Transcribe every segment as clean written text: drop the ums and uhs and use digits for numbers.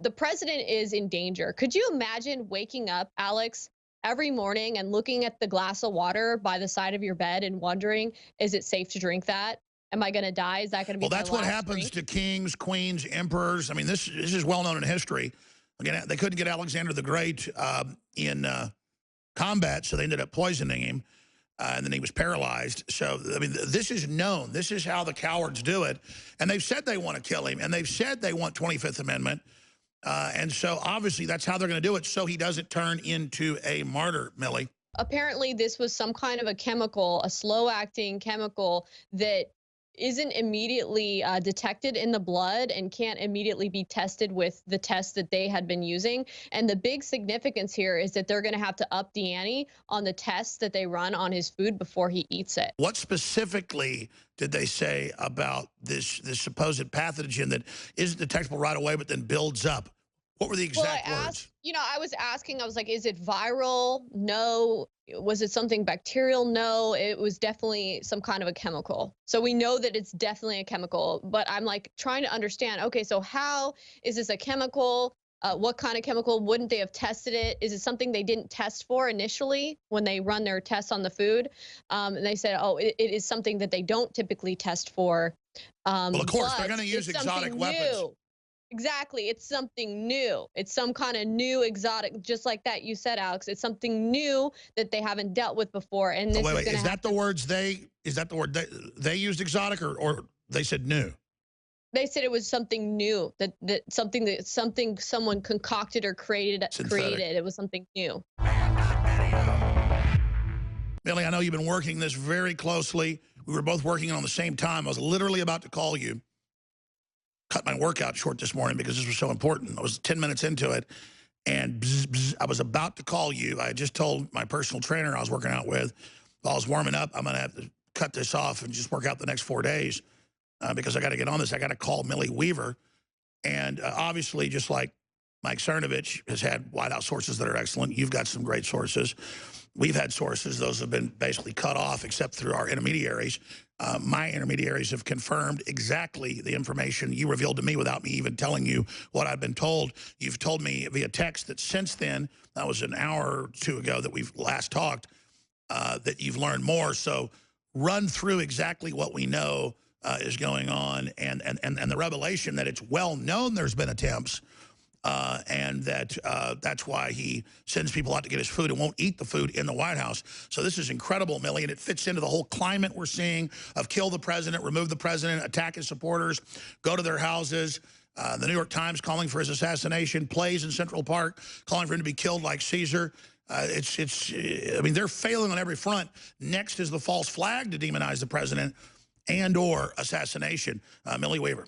The president is in danger. Could you imagine waking up, Alex, every morning and looking at the glass of water by the side of your bed and wondering, is it safe to drink that? Am I going to die? Is that going to Well, be my that's what last happens drink? to kings, queens, emperors. I mean, this is well known in history. Again, they couldn't get Alexander the Great in combat, so they ended up poisoning him, and then he was paralyzed. So, I mean, this is known. This is how the cowards do it. And they've said they want to kill him, and they've said they want 25th Amendment. And so, obviously, that's how they're going to do it, so he doesn't turn into a martyr, Millie. Apparently, this was some kind of a chemical, a slow-acting chemical that isn't immediately detected in the blood and can't immediately be tested with the test that they had been using. And the big significance here is that they're going to have to up the ante on the tests that they run on his food before he eats it. What specifically did they say about this supposed pathogen that isn't detectable right away but then builds up? What were the Well, I exact asked, words? I was asking, I was like, is it viral? No. Was it something bacterial? No. It was definitely some kind of a chemical. So we know that it's definitely a chemical, but I'm like trying to understand, okay, so how is this a chemical? What kind of chemical? Wouldn't they have tested it? Is it something they didn't test for initially when they run their tests on the food? And they said, oh, it is something that they don't typically test for. Well, of course, they're But going to use it's exotic something weapons. new. Exactly. It's something new. It's some kind of new exotic, just like that you said, Alex. It's something new that they haven't dealt with before. And Oh, this wait, is wait. going to Is have that the to, words is that the word they used exotic or they said new? they said it was something new, that something someone concocted or Synthetic. created. It was something new. Millie, I know you've been working this very closely. We were both working on the same time. I was literally about to call you. Cut my workout short this morning because this was so important. I was 10 minutes into it, and I was about to call you. I just told my personal trainer I was working out with, while I was warming up, I'm going to have to cut this off and just work out the next 4 days because I got to get on this. I got to call Millie Weaver. And obviously, just like Mike Cernovich has had White House sources that are excellent, you've got some great sources. We've had sources. Those have been basically cut off except through our intermediaries. My intermediaries have confirmed exactly the information you revealed to me without me even telling you what I've been told. You've told me via text that since then, that was an hour or two ago that we've last talked, that you've learned more. So run through exactly what we know is going on and the revelation that it's well known there's been attempts and that that's why he sends people out to get his food and won't eat the food in the White House. So this is incredible, Millie, and it fits into the whole climate we're seeing of kill the president, remove the president, attack his supporters, go to their houses. The New York Times calling for his assassination, plays in Central Park calling for him to be killed like Caesar. I mean, they're failing on every front. Next is the false flag to demonize the president and or assassination. Millie Weaver.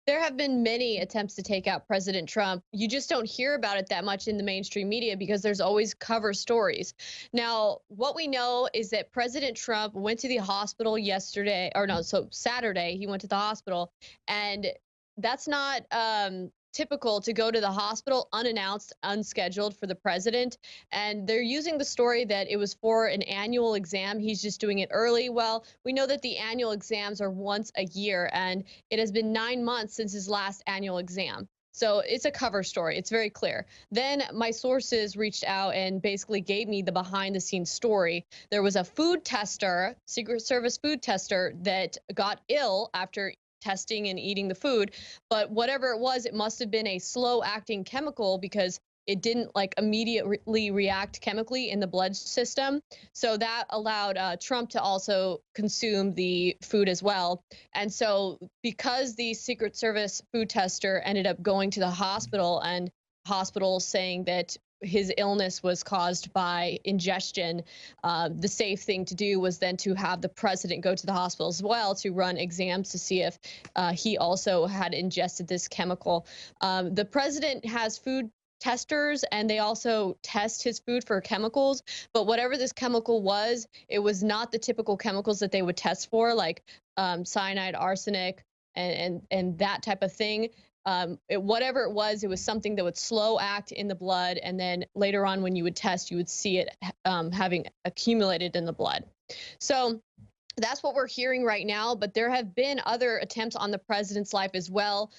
There have been many attempts to take out President Trump. You just don't hear about it that much in the mainstream media because there's always cover stories. Now, what we know is that President Trump went to the hospital yesterday, or no, so Saturday, he went to the hospital, and that's not typical to go to the hospital unannounced, unscheduled for the president. And they're using the story that it was for an annual exam. He's just doing it early. Well, we know that the annual exams are once a year, and it has been 9 months since his last annual exam. So it's a cover story. It's very clear. Then my sources reached out and basically gave me the behind the scenes story. There was a food tester, Secret Service food tester, that got ill after testing and eating the food. But whatever it was, it must have been a slow acting chemical because it didn't like immediately react chemically in the blood system. So that allowed Trump to also consume the food as well. And so because the Secret Service food tester ended up going to the hospital and hospital saying that his illness was caused by ingestion, the safe thing to do was then to have the president go to the hospital as well to run exams to see if he also had ingested this chemical. The president has food testers and they also test his food for chemicals, but whatever this chemical was, it was not the typical chemicals that they would test for, like cyanide, arsenic, and that type of thing. Whatever it was something that would slow act in the blood, and then later on when you would test, you would see it having accumulated in the blood. So That's what we're hearing right now, but there have been other attempts on the president's life as well.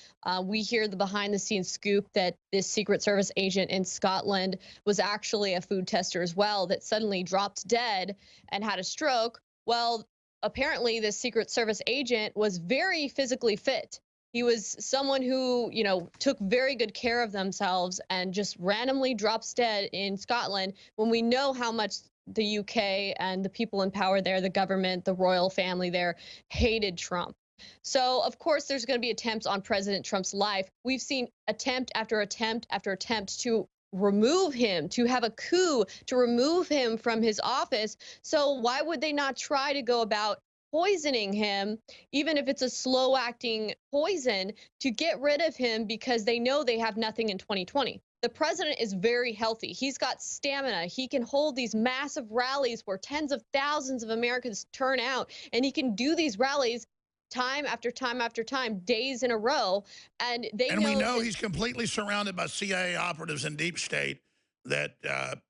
We hear the behind the scenes scoop that this Secret Service agent in Scotland was actually a food tester as well, that suddenly dropped dead and had a stroke. Well, apparently, this Secret Service agent was very physically fit. He was someone who, took very good care of themselves and just randomly drops dead in Scotland when we know how much the UK and the people in power there, the government, the royal family there, hated Trump. So, of course, there's going to be attempts on President Trump's life. We've seen attempt after attempt after attempt to remove him, to have a coup, to remove him from his office. So, why would they not try to go about poisoning him, even if it's a slow acting poison, to get rid of him because they know they have nothing in 2020? The president is very healthy. He's got stamina. He can hold these massive rallies where tens of thousands of Americans turn out, and he can do these rallies time after time after time, days in a row. And they And we know know that, he's completely surrounded by CIA operatives and deep state that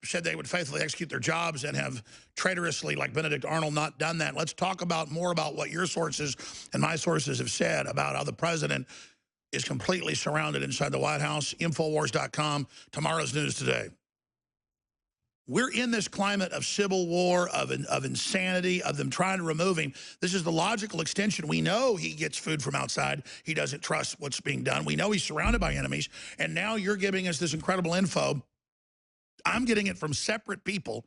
said they would faithfully execute their jobs and have traitorously, like Benedict Arnold, not done that. Let's talk about more about what your sources and my sources have said about how the president is completely surrounded inside the White House. Infowars.com, tomorrow's news today. We're in this climate of civil war, of insanity, of them trying to remove him. This is the logical extension. We know he gets food from outside. He doesn't trust what's being done. We know he's surrounded by enemies. And now you're giving us this incredible info. I'm getting it from separate people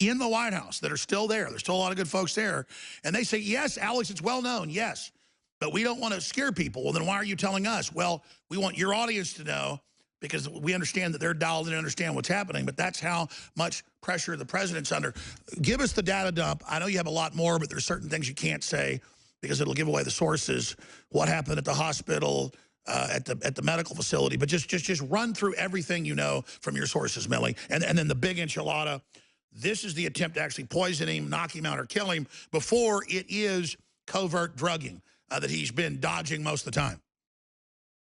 in the White House that are still there. There's still a lot of good folks there. And they say, yes, Alex, it's well known, yes. But we don't want to scare people. Well, then why are you telling us? Well, we want your audience to know, because we understand that they're dialed in and understand what's happening, but that's how much pressure the president's under. Give us the data dump. I know you have a lot more, but there's certain things you can't say because it'll give away the sources, what happened at the hospital, at the medical facility. But just run through everything you know from your sources, Millie. And then the big enchilada. This is the attempt to actually poison him, knock him out, or kill him before it is covert drugging that he's been dodging most of the time.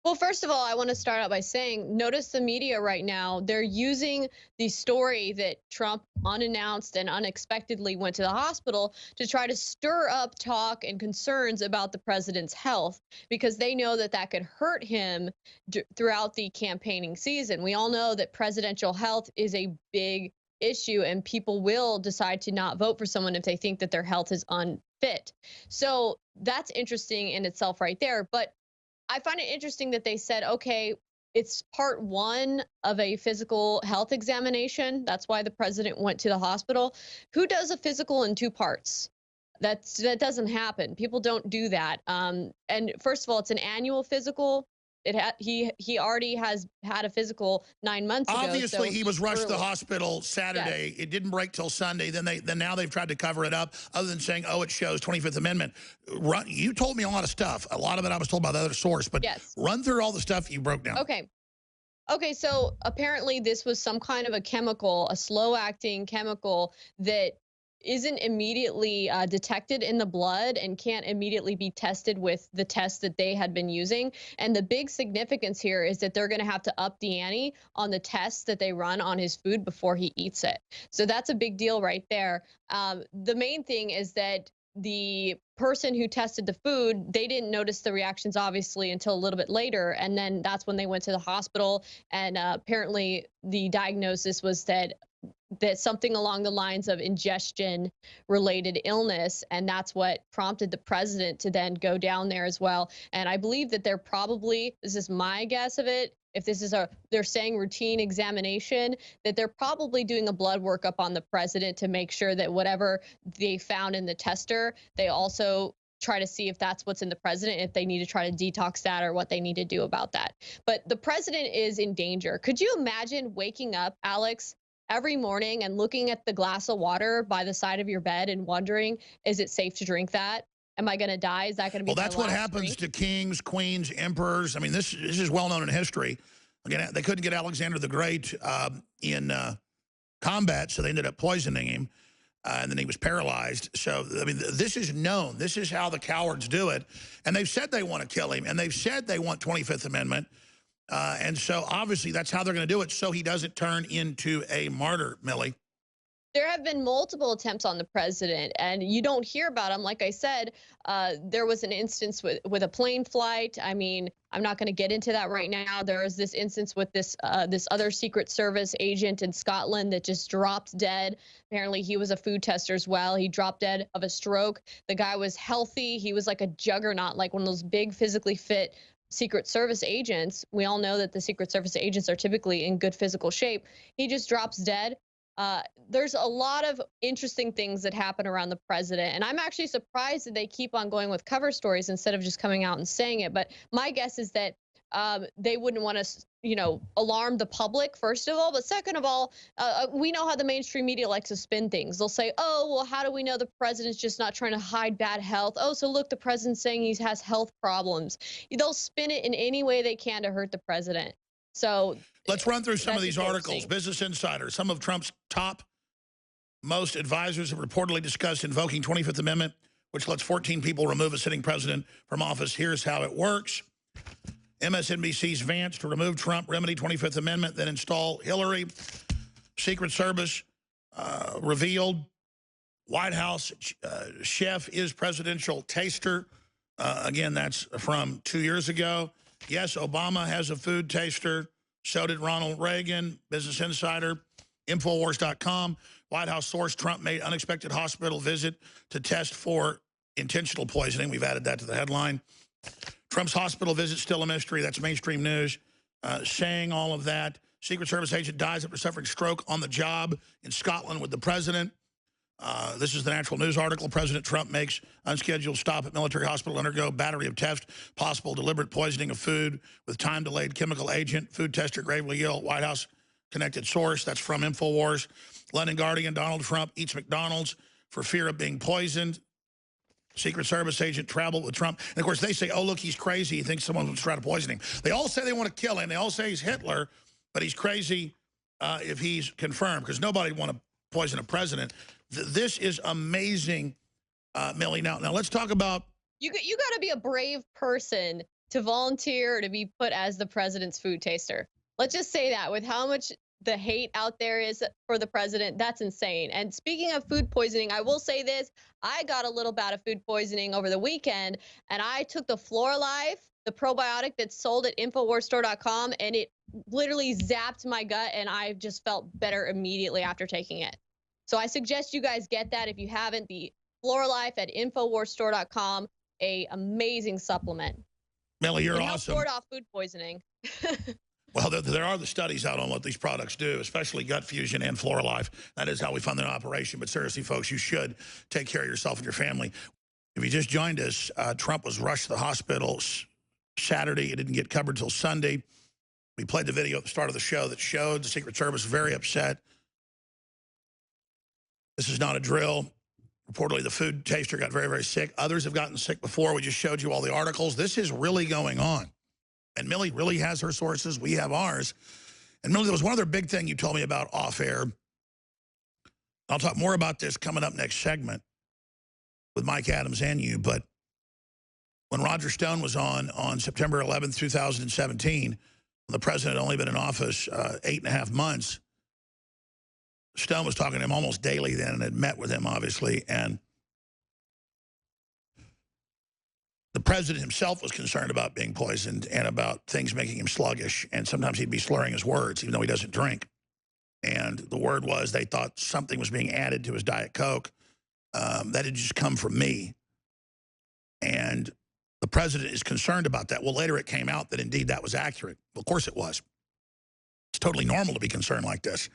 well, first of all, I want to start out by saying, notice the media right now. They're using the story that Trump unannounced and unexpectedly went to the hospital to try to stir up talk and concerns about the president's health, because they know that that could hurt him throughout the campaigning season. We all know that presidential health is a big issue, and people will decide to not vote for someone if they think that their health is unfit. So that's interesting in itself right there. But I find it interesting that they said, okay, it's part one of a physical health examination. That's why the president went to the hospital. Who does a physical in two parts? That doesn't happen. People don't do that. And first of all, it's an annual physical. He already has had a physical 9 months ago. Obviously, so he was rushed to the early. hospital Saturday. Yes. It didn't break till Sunday. Then now they've tried to cover it up, other than saying, oh, it shows 25th Amendment. You told me a lot of stuff. A lot of it I was told by the other source, but Yes. run through all the stuff you broke down. Okay. Okay, so apparently this was some kind of a chemical, a slow-acting chemical that isn't immediately detected in the blood and can't immediately be tested with the test that they had been using. And the big significance here is that they're going to have to up the ante on the tests that they run on his food before he eats it. So that's a big deal right there. The main thing is that the person who tested the food, they didn't notice the reactions obviously until a little bit later, and then that's when they went to the hospital. And apparently the diagnosis was that something along the lines of ingestion related illness, and that's what prompted the president to then go down there as well. And I believe that they're probably, this is my guess of it, if this is they're saying routine examination, that they're probably doing a blood workup on the president to make sure that whatever they found in the tester, they also try to see if that's what's in the president, if they need to try to detox that or what they need to do about that. But the president is in danger. Could you imagine waking up, Alex, every morning and looking at the glass of water by the side of your bed and wondering, is it safe to drink that? Am I going to die? Is that going to be Well, that's what happens drink? to kings, queens, emperors. I mean, this is well known in history. Again, they couldn't get Alexander the Great in combat, so they ended up poisoning him, and then he was paralyzed. So, I mean, this is known. This is how the cowards do it. And they've said they want to kill him, and they've said they want 25th Amendment. And so, obviously, that's how they're going to do it, so he doesn't turn into a martyr, Millie. There have been multiple attempts on the president, and you don't hear about them. Like I said, there was an instance with a plane flight. I mean, I'm not going to get into that right now. There was this instance with this other Secret Service agent in Scotland that just dropped dead. Apparently, he was a food tester as well. He dropped dead of a stroke. The guy was healthy. He was like a juggernaut, like one of those big, physically fit Secret Service agents. We all know that the Secret Service agents are typically in good physical shape. He just drops dead. There's a lot of interesting things that happen around the president, and I'm actually surprised that they keep on going with cover stories instead of just coming out and saying it. But my guess is that they wouldn't want to, alarm the public, first of all. But second of all, we know how the mainstream media likes to spin things. They'll say, oh, well, how do we know the president's just not trying to hide bad health? Oh, so look, the president's saying he has health problems. They'll spin it in any way they can to hurt the president. So let's run through some of these articles. Business Insider, some of Trump's top most advisors have reportedly discussed invoking 25th Amendment, which lets 14 people remove a sitting president from office. Here's how it works. MSNBC's Vance to remove Trump, remedy 25th Amendment, then install Hillary. Secret Service revealed White House chef is presidential taster. Again, that's from 2 years ago. Yes, Obama has a food taster. So did Ronald Reagan. Business Insider, Infowars.com. White House source, Trump made unexpected hospital visit to test for intentional poisoning. We've added that to the headline. Trump's hospital visit still a mystery. That's mainstream news saying all of that. Secret Service agent dies after suffering stroke on the job in Scotland with the president. This is the Natural News article. President Trump makes unscheduled stop at military hospital to undergo battery of tests, possible deliberate poisoning of food with time-delayed chemical agent. Food tester gravely ill. White House connected source. That's from Infowars. London Guardian, Donald Trump eats McDonald's for fear of being poisoned. Secret Service agent traveled with Trump. And, of course, they say, oh, look, he's crazy. He thinks someone was trying to poison him. They all say they want to kill him. They all say he's Hitler, but he's crazy if he's confirmed, because nobody would want to poison a president. This is amazing, Millie. Now let's talk about... You got to be a brave person to volunteer to be put as the president's food taster. Let's just say that with how much the hate out there is for the president, that's insane. And speaking of food poisoning, I will say this. I got a little bout of food poisoning over the weekend, and I took the FloraLife, the probiotic that's sold at InfoWarsStore.com, and it literally zapped my gut, and I just felt better immediately after taking it. So I suggest you guys get that if you haven't. The FloraLife at InfoWarsStore.com, a amazing supplement. Millie, you're awesome. Ward off food poisoning. Well, there are the studies out on what these products do, especially Gut Fusion and FloraLife. That is how we fund the operation. But seriously, folks, you should take care of yourself and your family. If you just joined us, Trump was rushed to the hospital Saturday. It didn't get covered till Sunday. We played the video at the start of the show that showed the Secret Service very upset. This is not a drill. Reportedly, the food taster got very, very sick. Others have gotten sick before. We just showed you all the articles. This is really going on. And Millie really has her sources. We have ours. And Millie, there was one other big thing you told me about off air. I'll talk more about this coming up next segment with Mike Adams and you. But when Roger Stone was on September 11th, 2017, when the president had only been in office 8.5 months, Stone was talking to him almost daily then and had met with him, obviously. And the president himself was concerned about being poisoned and about things making him sluggish. And sometimes he'd be slurring his words, even though he doesn't drink. And the word was they thought something was being added to his Diet Coke. That had just come from me. And the president is concerned about that. Well, later it came out that indeed that was accurate. Well, of course it was. It's totally normal to be concerned like this.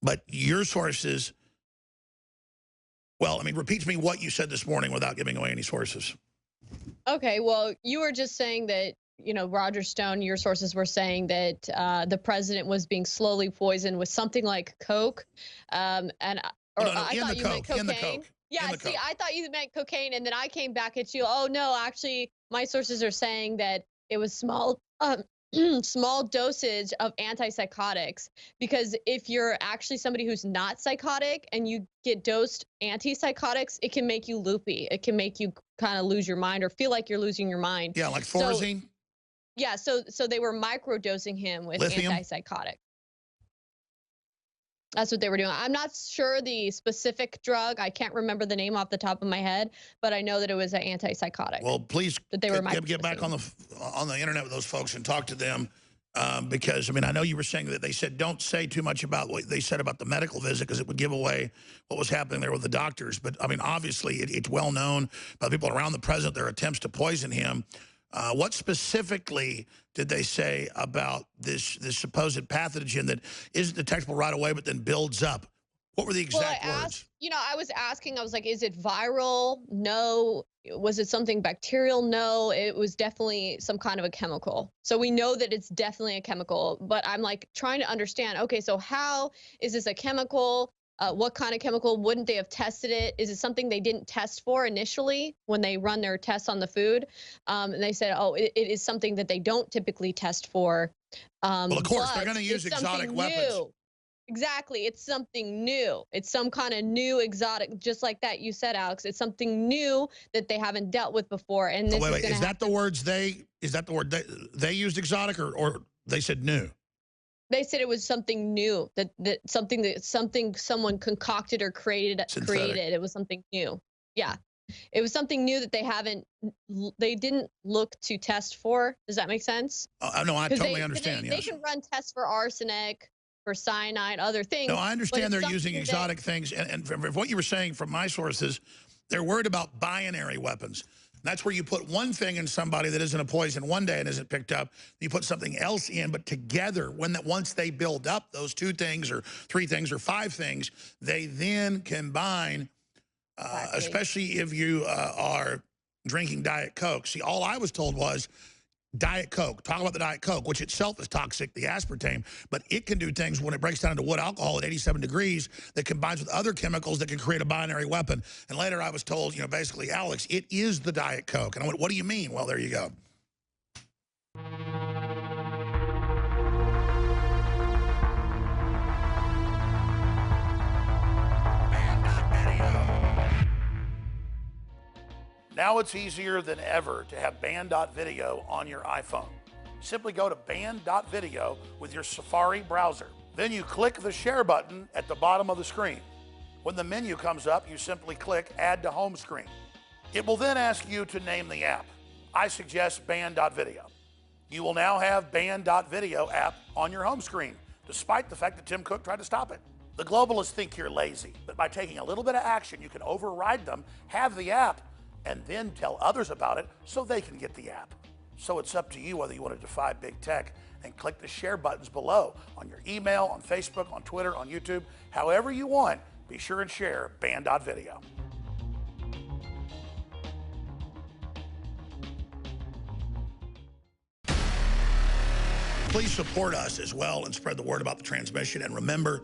But your sources, well, I mean, repeat to me what you said this morning without giving away any sources. Okay, well, you were just saying that, Roger Stone, your sources were saying that the president was being slowly poisoned with something like Coke. I thought you meant cocaine. In the Coke. Yeah, see, I thought you meant cocaine, and then I came back at you. Oh, no, actually, my sources are saying that it was small dosage of antipsychotics, because if you're actually somebody who's not psychotic and you get dosed antipsychotics, it can make you loopy. It can make you kind of lose your mind or feel like you're losing your mind. Yeah, like Thorazine? So they were microdosing him with lithium? antipsychotic. That's what they were doing. I'm not sure the specific drug. I can't remember the name off the top of my head, but I know that it was an antipsychotic Well, please that they were get back on the internet with those folks and talk to them. Because, I mean, I know you were saying that they said don't say too much about what they said about the medical visit because it would give away what was happening there with the doctors. But, I mean, obviously it's well known by people around the president, their attempts to poison him. What specifically did they say about this supposed pathogen that isn't detectable right away but then builds up? What were the exact words? You know, I was asking, I was like, is it viral? No. Was it something bacterial? No. It was definitely some kind of a chemical. So we know that it's definitely a chemical, but I'm like trying to understand, okay, so how is this a chemical? What kind of chemical? Wouldn't they have tested it? Is it something they didn't test for initially when they run their tests on the food? And they said, oh, it is something that they don't typically test for. Well, of course, they're going to use exotic weapons. New. Exactly. It's something new. It's some kind of new exotic, just like that you said, Alex. It's something new that they haven't dealt with before. And this wait. Is that the words they used exotic or they said new? They said it was something new, that something someone concocted or created. It was something new. Yeah. It was something new that they didn't look to test for. Does that make sense? No, I totally understand. They can run tests for arsenic, for cyanide, other things. No, I understand they're using exotic things. And from what you were saying from my sources, they're worried about binary weapons. That's where you put one thing in somebody that isn't a poison one day and isn't picked up. You put something else in, but together, once they build up those two things or three things or five things, they then combine, especially if you are drinking Diet Coke. See, all I was told was Diet Coke. Talk about the Diet Coke, which itself is toxic, the aspartame, but it can do things when it breaks down into wood alcohol at 87 degrees that combines with other chemicals that can create a binary weapon. And later I was told, you know, basically, Alex, it is the Diet Coke. And I went, what do you mean? Well, there you go. Now it's easier than ever to have Band.video on your iPhone. Simply go to Band.video with your Safari browser. Then you click the share button at the bottom of the screen. When the menu comes up, you simply click Add to Home Screen. It will then ask you to name the app. I suggest Band.video. You will now have Band.video app on your home screen, despite the fact that Tim Cook tried to stop it. The globalists think you're lazy, but by taking a little bit of action, you can override them, have the app, and then tell others about it so they can get the app. So it's up to you whether you want to defy big tech and click the share buttons below on your email, on Facebook, on Twitter, on YouTube, however you want. Be sure and share Band.video. Please support us as well and spread the word about the transmission. And remember,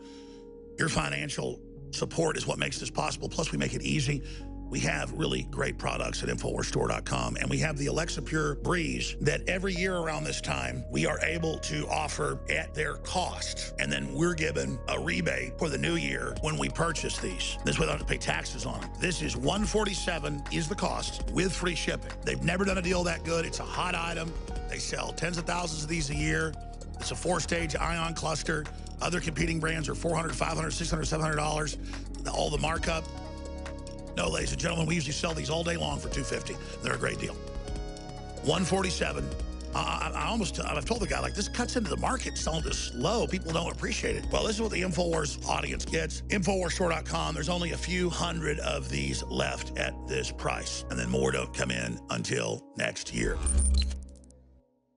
your financial support is what makes this possible. Plus, we make it easy. We have really great products at InfoWarsStore.com, and we have the Alexa Pure Breeze that every year around this time, we are able to offer at their cost. And then we're given a rebate for the new year when we purchase these. This way we don't have to pay taxes on them. This is $147 is the cost with free shipping. They've never done a deal that good. It's a hot item. They sell tens of thousands of these a year. It's a 4-stage ion cluster. Other competing brands are $400, $500, $600, $700. All the markup. No, ladies and gentlemen, we usually sell these all day long for $250. They're a great deal. $147. I've told the guy, like, this cuts into the market selling this low. People don't appreciate it. Well, this is what the InfoWars audience gets. InfoWarsStore.com. There's only a few hundred of these left at this price. And then more don't come in until next year.